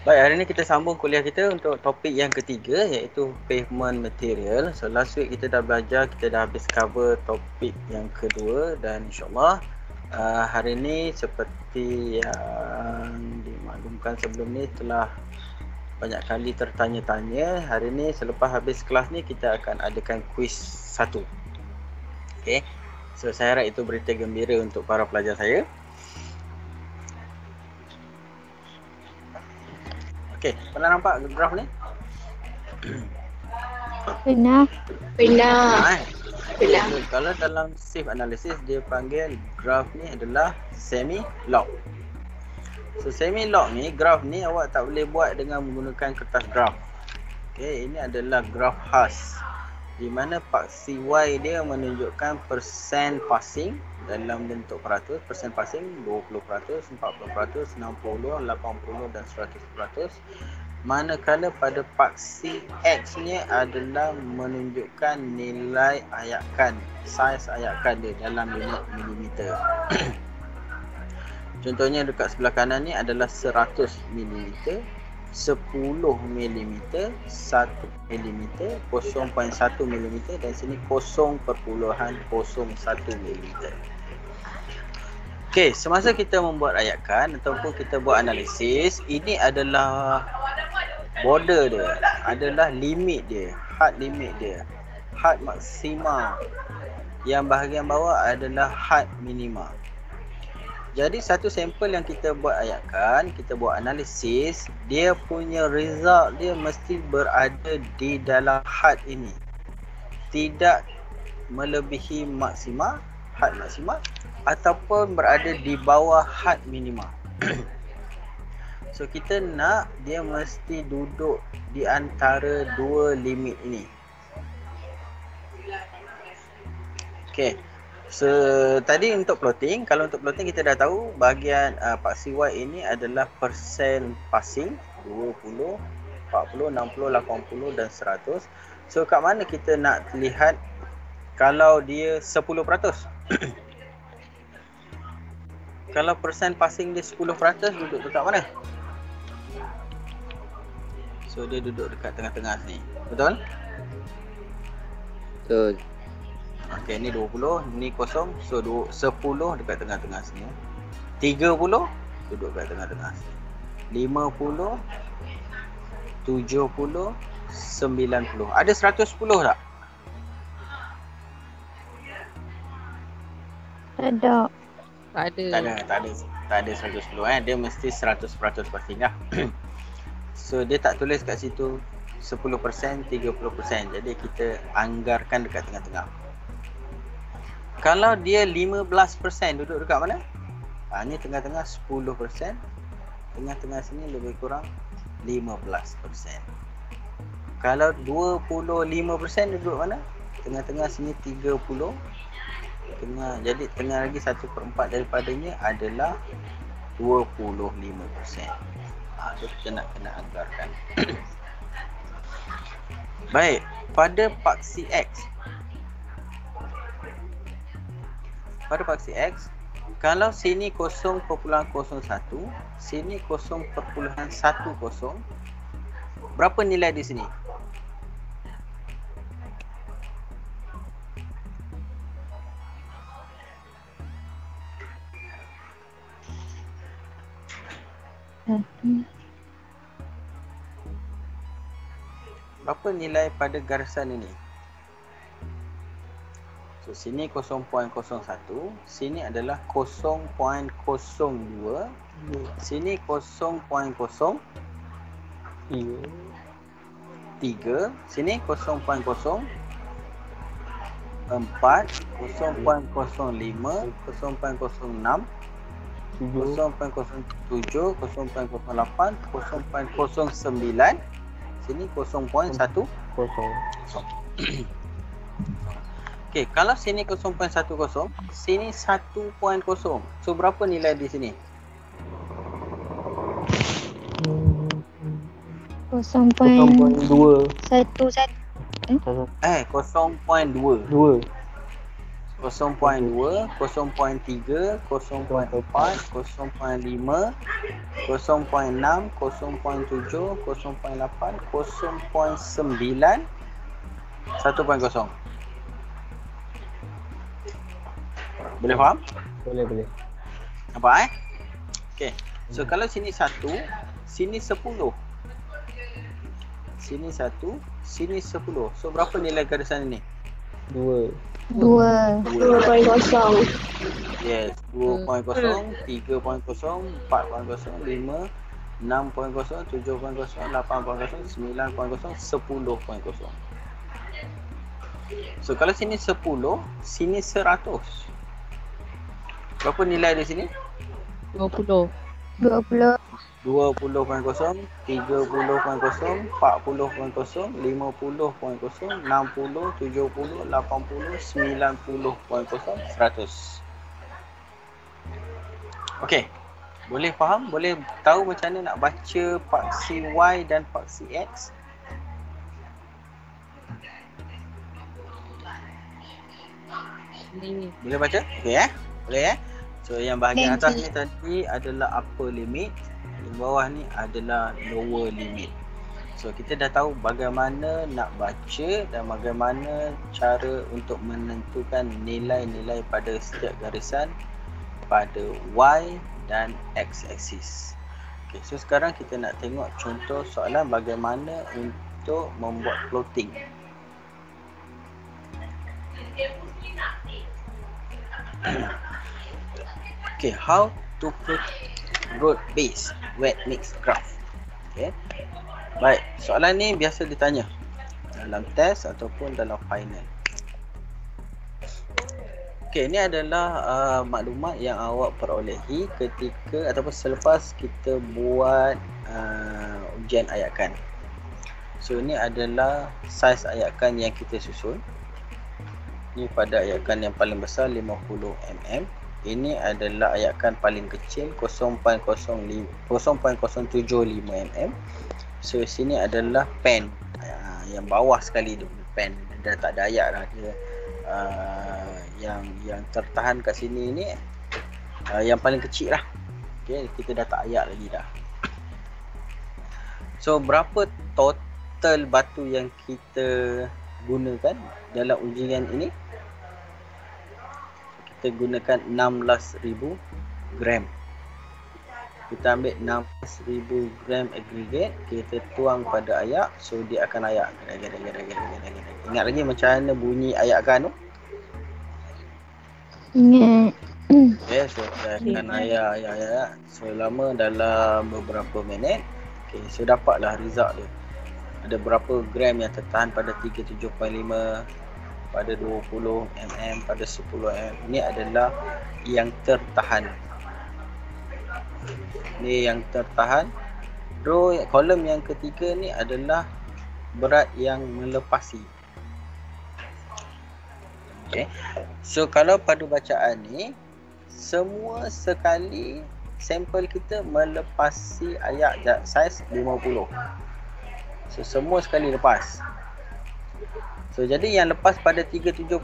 Baik, hari ni kita sambung kuliah kita untuk topik yang ketiga, iaitu pavement material. So last week kita dah belajar, kita dah habis cover topik yang kedua, dan insyaAllah hari ni seperti yang dimaklumkan sebelum ni telah banyak kali tertanya-tanya. Hari ni selepas habis kelas ni kita akan adakan kuis satu. Okay, so saya harap itu berita gembira untuk para pelajar saya. Okay, pernah nampak graf ni? Pernah. So, kalau dalam SIF analysis dia panggil graf ni adalah semi-log. So semi-log ni, graf ni awak tak boleh buat dengan menggunakan kertas graf. Okay, ini adalah graf khas di mana paksi Y dia menunjukkan persen passing dalam bentuk peratus. Persen passing 20%, 40%, 60%, 80% dan 100%. Manakala pada paksi X nya adalah menunjukkan nilai ayakan, saiz ayakan dia dalam unit milimeter. Contohnya dekat sebelah kanan ni adalah 100 mm, 10 mm, 1 mm, 0.1 mm dan sini 0.01 mm. Okey, semasa kita membuat ayakan ataupun kita buat analisis, ini adalah border dia, adalah limit dia, had limit dia, had maksima. Yang bahagian bawah adalah had minima. Jadi satu sampel yang kita buat ayakan, kita buat analisis, dia punya result dia mesti berada di dalam had ini. Tidak melebihi maksima, had maksima, ataupun berada di bawah had minima. So kita nak dia mesti duduk di antara dua limit ini. Okay. So tadi untuk plotting, kalau untuk plotting kita dah tahu bahagian paksi Y ini adalah persen passing 20, 40, 60, 80 dan 100. So kat mana kita nak lihat kalau dia 10%? Kalau persen passing dia 10% duduk dekat mana? So dia duduk dekat tengah-tengah sini. Betul? Betul. Okey, ni 20, ni kosong. So 10 dekat tengah-tengah sini. 30 duduk dekat tengah-tengah sini. 50, 70, 90. Ada 110 tak? Tak ada. Tak ada 110 Dia mesti 100% passing lah. So dia tak tulis kat situ 10%, 30%. Jadi kita anggarkan dekat tengah-tengah. Kalau dia 15% duduk dekat mana? Ni tengah-tengah 10%. Tengah-tengah sini lebih kurang 15%. Kalau 25% duduk mana? Tengah-tengah sini 30. Jadi tengah lagi 1/4 daripadanya adalah 25%. So kita nak kena anggarkan. Baik, pada paksi X. Pada paksi X, kalau sini 0.01, sini 0.10, berapa nilai di sini? Berapa nilai pada garisan ini? So sini 0.01, sini adalah 0.02, sini 0.03, sini 0.04, 0.05, 0.06, 0.07, 0.08, 0.09, sini 0.10. Okey, kalau sini 0.10, sini 1.0. So berapa nilai di sini? 0.2. 0.2. 0.2, 0.3, 0.4, 0.5, 0.6, 0.7, 0.8, 0.9, 1.0. Boleh faham? Boleh. Nampak Okay. So kalau sini 1, sini 10. Sini 1, sini 10. So berapa nilai garisan ini? 2. 2.0. Yes, 2.0, 3.0, 4.0, 5, 6.0, 7.0, 8.0, 9.0, 10.0. So kalau sini 10, sini 100. Berapa nilai di sini? 20. 20.0, 30.0, 40.0, 50.0, 60, 70, 80, 90.0, 100. Okey. Boleh faham? Boleh tahu macam mana nak baca paksi Y dan paksi X? Boleh baca? Okey Boleh So yang bahagian atas ni tadi adalah upper limit, yang bawah ni adalah lower limit. So kita dah tahu bagaimana nak baca dan bagaimana cara untuk menentukan nilai-nilai pada setiap garisan pada Y dan X axis. Okay, so sekarang kita nak tengok contoh soalan bagaimana untuk membuat plotting. Okay, how to plot road base wet mix graph. Okay. Baik, soalan ni biasa ditanya dalam test ataupun dalam final. Okay, ini adalah maklumat yang awak perolehi ketika ataupun selepas kita buat ujian ayakan. So ini adalah saiz ayakan yang kita susun. Ini pada ayakan yang paling besar 50 mm. Ini adalah ayakan paling kecil 0.075 mm. So sini adalah pen yang bawah sekali dia pen, dia dah tak ada ayak dah dia. Yang tertahan kat sini ni yang paling kecil lah. Okay, kita dah tak ayak lagi dah. So berapa total batu yang kita gunakan dalam ujian ini? Kita gunakan 16,000 gram. Kita ambil 16,000 gram aggregate, kita tuang pada ayak, so dia akan ayak. Ingat lagi macam mana bunyi ayakkan tu? Ingat. Okay, so kita akan ayak selama dalam beberapa minit. Okay, so dapatlah result dia. Ada berapa gram yang tertahan pada 37.5, pada 20 mm, pada 10 mm. Ini adalah yang tertahan. Ni yang tertahan. Row kolom yang ketiga ni adalah berat yang melepasi. Okay. So kalau pada bacaan ni semua sekali sampel kita melepasi ayak saiz 50. So semua sekali lepas. So jadi yang lepas pada 37.5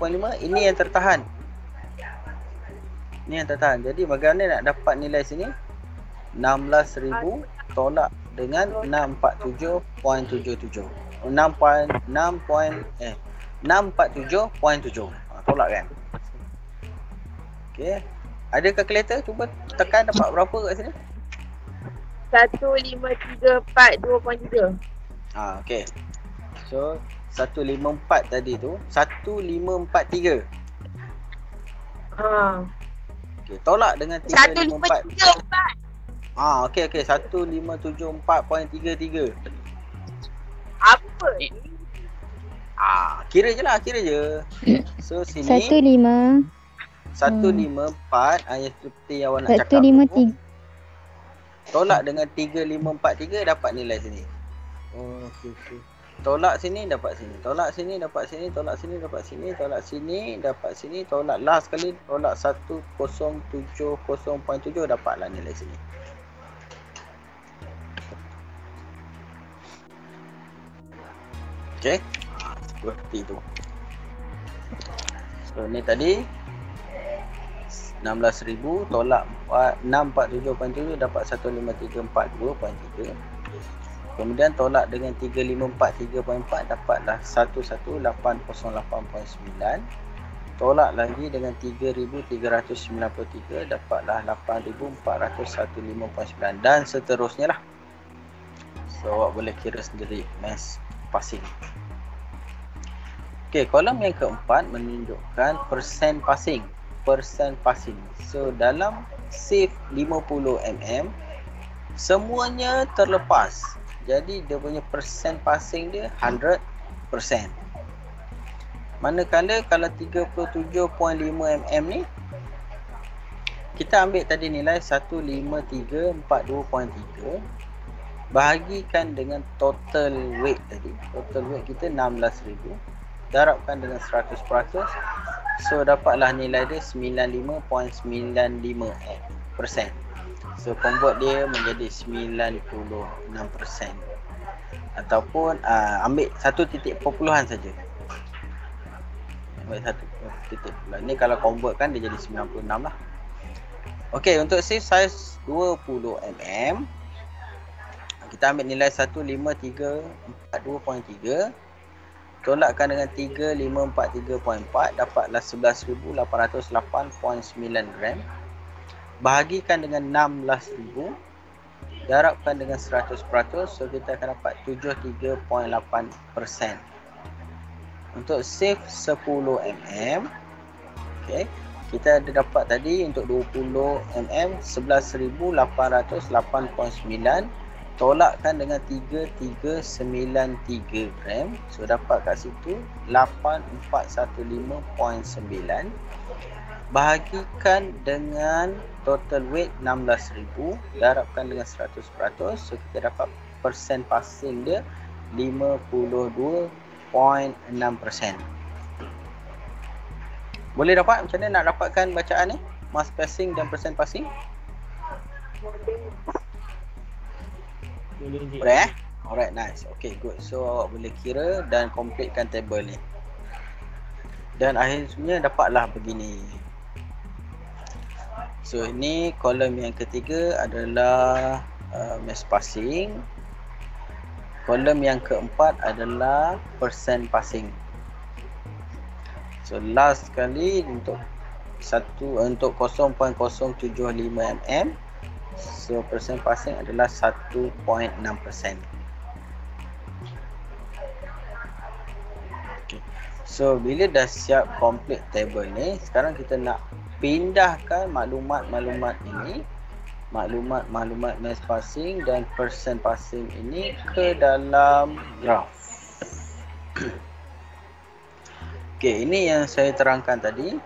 ini yang tertahan. Ini yang tertahan. Jadi bagaimana nak dapat nilai sini? 16,000 tolak dengan 647.77. 647.7. Tolak kan? Okey. Ada kalkulator? Cuba tekan dapat berapa kat sini? 1534.2.3. Okey. So 154 tadi tu 1543. Okey, tolak dengan 354. 1534. Okey 1574.33. Apa ni? Kira je lah, kira je. So sini 154 yang seperti awak nak cakap 153. Tolak dengan 3543 dapat nilai sini. Okey. Tolak sini dapat sini, tolak sini dapat sini, tolak sini dapat sini, tolak sini dapat sini, tolak last sekali tolak 1070.7 dapatlah nilai sini. Okey. Seperti itu. So ni tadi 16,000 tolak 647.7 dapat 15342.3. Kemudian tolak dengan 3543.4 dapatlah 11808.9. Tolak lagi dengan 3393 dapatlah 8401.5.9 dan seterusnya lah. So awak boleh kira sendiri mass passing. Okey, kolom yang keempat menunjukkan persen passing. So dalam save 50 mm semuanya terlepas. Jadi dia punya persen passing dia 100%. Manakala kalau 37.5 mm ni kita ambil tadi nilai 15342.3 bahagikan dengan total weight tadi. Total weight kita 16,000 darabkan dengan 100%. So dapatlah nilai dia 95.95%. So convert dia menjadi 96%. Ataupun ambil satu titik perpuluhan saja. Ambil satu titik perpuluhan. Ni kalau convert kan dia jadi 96 lah. Okey, untuk save size 20 mm kita ambil nilai 15342.3 tolakkan dengan 3543.4 dapatlah 11,808.9 gram. Bahagikan dengan 16,000 darabkan dengan 100%. So kita akan dapat 73.8%. Untuk save 10 mm okay, kita ada dapat tadi untuk 20 mm 11,808.9 tolakkan dengan 3393 gram. So dapat kat situ 8415.9 bahagikan dengan total weight 16,000 darabkan dengan 100%. So kita dapat persen passing dia 52.6%. Boleh dapat macam mana nak dapatkan bacaan ni? Mass passing dan persen passing? Boleh eh? Alright, nice. Okay, good. So awak boleh kira dan completekan table ni. Dan akhirnya dapatlah begini. So ini kolom yang ketiga adalah mass passing. Kolom yang keempat adalah persen passing. So last sekali untuk 0.075 mm. So persen passing adalah 1.6%. Okay. So bila dah siap complete table ni, sekarang kita nak pindahkan maklumat-maklumat ini, maklumat mass passing dan persen passing ini ke dalam graf. Okay, ini yang saya terangkan tadi.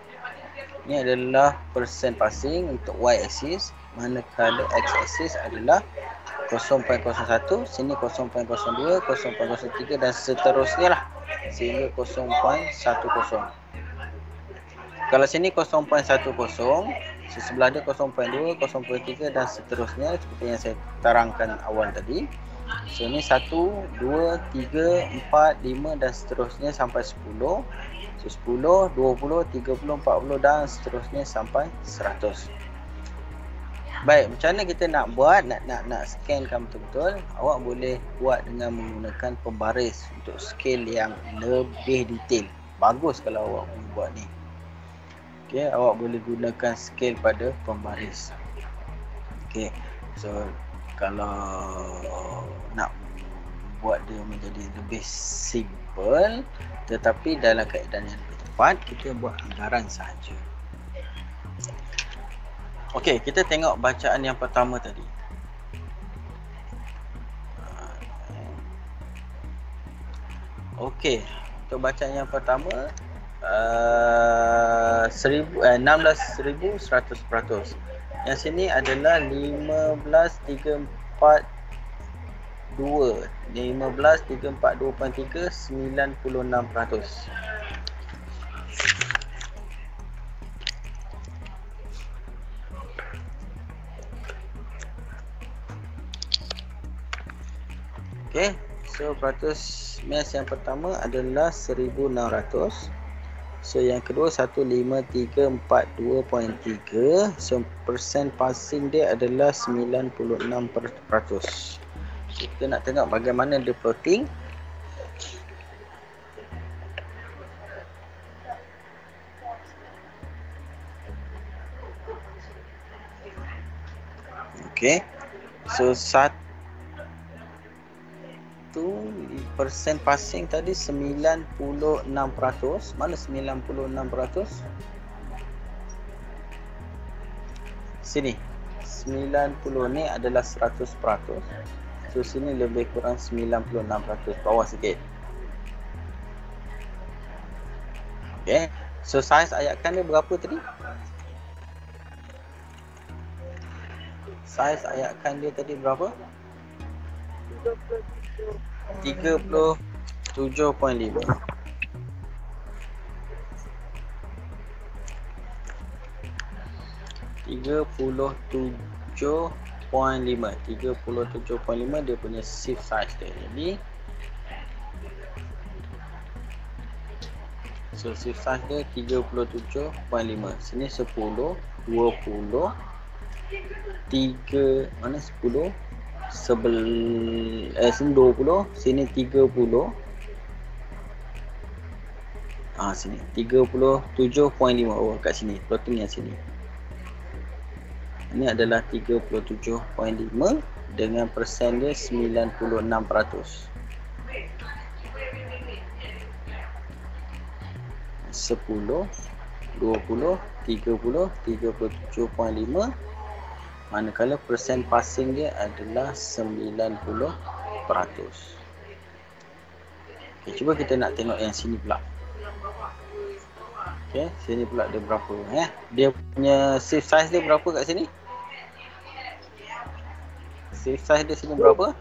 Ini adalah persen passing untuk y-axis, manakala x-axis adalah 0.01, sini 0.02, 0.03 dan seterusnya lah sehingga 0.10. Kalau sini 0.10, sebelah dia 0.2, 0.3 dan seterusnya seperti yang saya terangkan awal tadi. So ni 1, 2, 3, 4, 5 dan seterusnya sampai 10. So 10, 20, 30, 40 dan seterusnya sampai 100. Baik, macam mana kita nak buat, nak scankan betul-betul? Awak boleh buat dengan menggunakan pembaris untuk scale yang lebih detail. Bagus kalau awak buat ni. Okey, awak boleh gunakan scale pada pembaris. Okey. So kalau nak buat dia menjadi lebih simple tetapi dalam keadaan yang lebih tepat, kita buat anggaran sahaja. Okey, kita tengok bacaan yang pertama tadi. Okey, untuk bacaan yang pertama 16,100%. Yang sini adalah 15,342. 15,342.3 96%. Okay, so peratus mass yang pertama adalah 1,600. So yang kedua 15342.3. So persen passing dia adalah 96%. So, kita nak tengok bagaimana dia plotting. Okay. So 1% passing tadi 96%. Mana 96%? Sini. 90 ni adalah 100%. So sini lebih kurang 96%. Bawah sikit. Okay. So saiz ayatkan dia berapa tadi? Saiz ayatkan dia tadi berapa? 37.5. 37.5 dia punya shift size dia. Jadi so shift size dia 37.5. Sini 10, 20, 3, mana 10? Sini 20, sini 30. Sini 37.5. Oh, kat sini, plotting yang sini. Ini adalah 37.5 dengan persen dia 96%. 10, 20, 30, 37.5. Manakala persen passing dia adalah 90%. Okay, cuba kita nak tengok yang sini pula. Okay, sini pula dia berapa? Dia punya shift size dia berapa kat sini? Shift size dia sini berapa?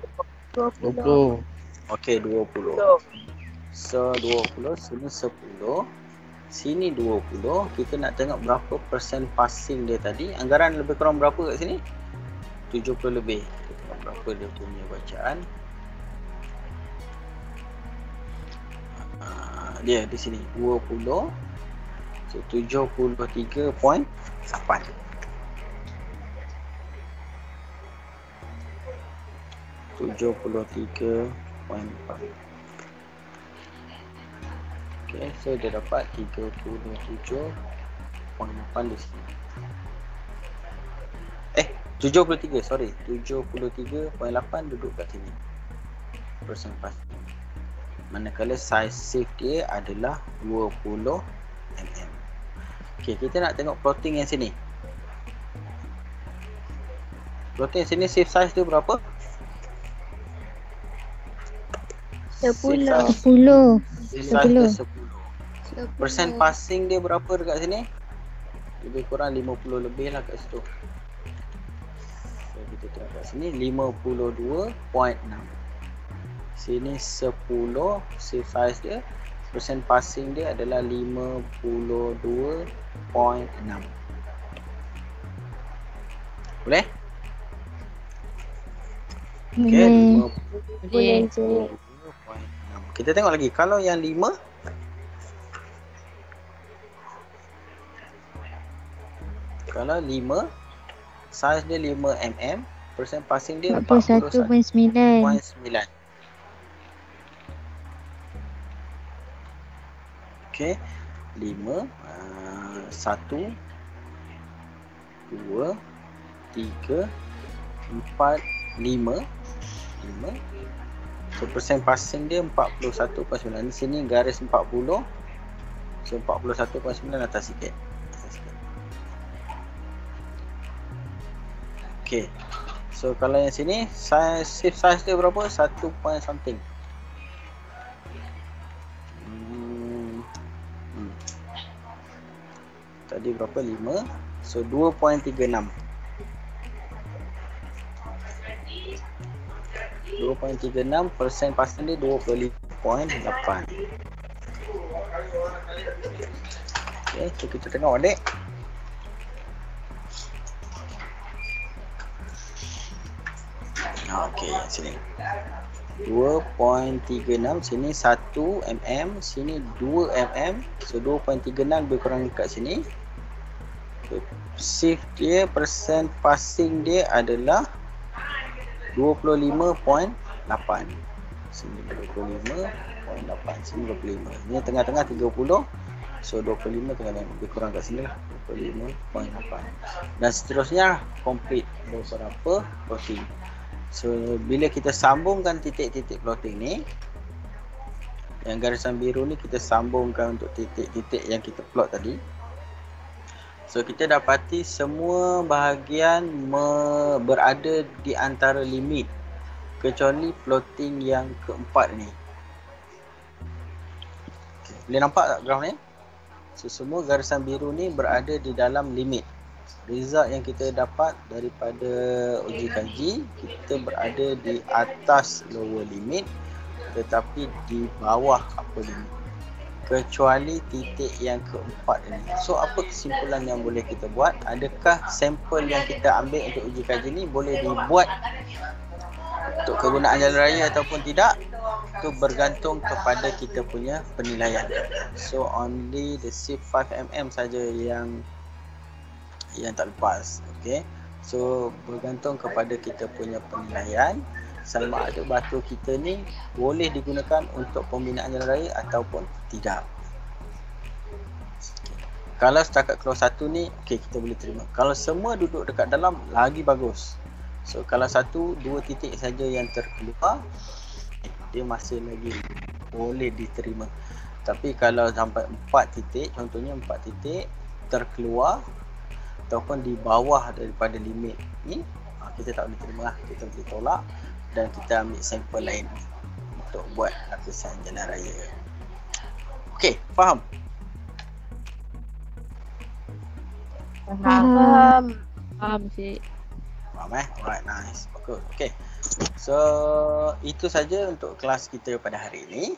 20. Okay, 20. So 20, sini 10. Sini 20. Kita nak tengok berapa persen passing dia tadi. Anggaran lebih kurang berapa kat sini? 70 lebih. Kita tengok berapa dia punya bacaan. Dia di sini 20. So 73.8. 73.4. Okay, so dia dapat 37.8 di sini. 73, sorry. 73.8 duduk kat sini. Persen passing. Manakala size shift dia adalah 20 mm. Okay, kita nak tengok plotting yang sini. Plotting yang sini shift size dia berapa? 10. Shift size dia 10. Persen passing dia berapa dekat sini? Lebih kurang 50 lebih lah kat situ. So, kita tengok kat sini 52.6. Sini 10. Shift size dia, persen passing dia adalah 52.6. Boleh? Okay, 52.6. Kita tengok lagi. Kalau yang 5, kalau 5, size dia 5 mm, persen passing dia 41.9. Okay, 5, 1, 2, 3, 4, 5. So persen passing dia 41.9. Di sini garis 40. So 41.9 atas sikit. Okay. So kalau yang sini shift size dia berapa? 1 point something. Tadi berapa? 5. So 2.36. 2.36, persen passing dia 25.8. Okay, so kita tengok adik. Okey, sini 2.36, sini 1 mm, sini 2 mm. So 2.36 lebih kurang kat sini. Shift dia, persen passing dia adalah 25.8. Sini 25.8, sini 25. Ini tengah-tengah 30. So 25 tengah lebih kurang kat sini lah, 25.8. Dan seterusnya complete beberapa plotting. So bila kita sambungkan titik-titik plotting ni, yang garisan biru ni kita sambungkan untuk titik-titik yang kita plot tadi. So kita dapati semua bahagian berada di antara limit kecuali plotting yang keempat ni. Okay. Boleh nampak tak graf ni? So semua garisan biru ni berada di dalam limit. Result yang kita dapat daripada uji kaji, kita berada di atas lower limit tetapi di bawah upper limit, kecuali titik yang keempat ini. So apa kesimpulan yang boleh kita buat? Adakah sampel yang kita ambil untuk uji kaji ni boleh dibuat untuk kegunaan jalan raya ataupun tidak? Itu bergantung kepada kita punya penilaian. So only the shift 5mm saja yang tak lepas. Okay, so bergantung kepada kita punya penilaian sama ada batu kita ni boleh digunakan untuk pembinaan jalan raya ataupun tidak. Okay. Kalau setakat keluar satu ni, okay, kita boleh terima. Kalau semua duduk dekat dalam, lagi bagus. So kalau 1-2 titik saja yang terkeluar, dia masih lagi boleh diterima. Tapi kalau sampai 4 titik, contohnya 4 titik terkeluar ataupun di bawah daripada limit ni, kita tak boleh terima lah. Kita boleh tolak dan kita ambil sampel lain untuk buat lapisan jalan raya. Okey, faham? Faham. Faham cik. Faham Alright, nice. Bagus. Okey. So itu saja untuk kelas kita pada hari ini.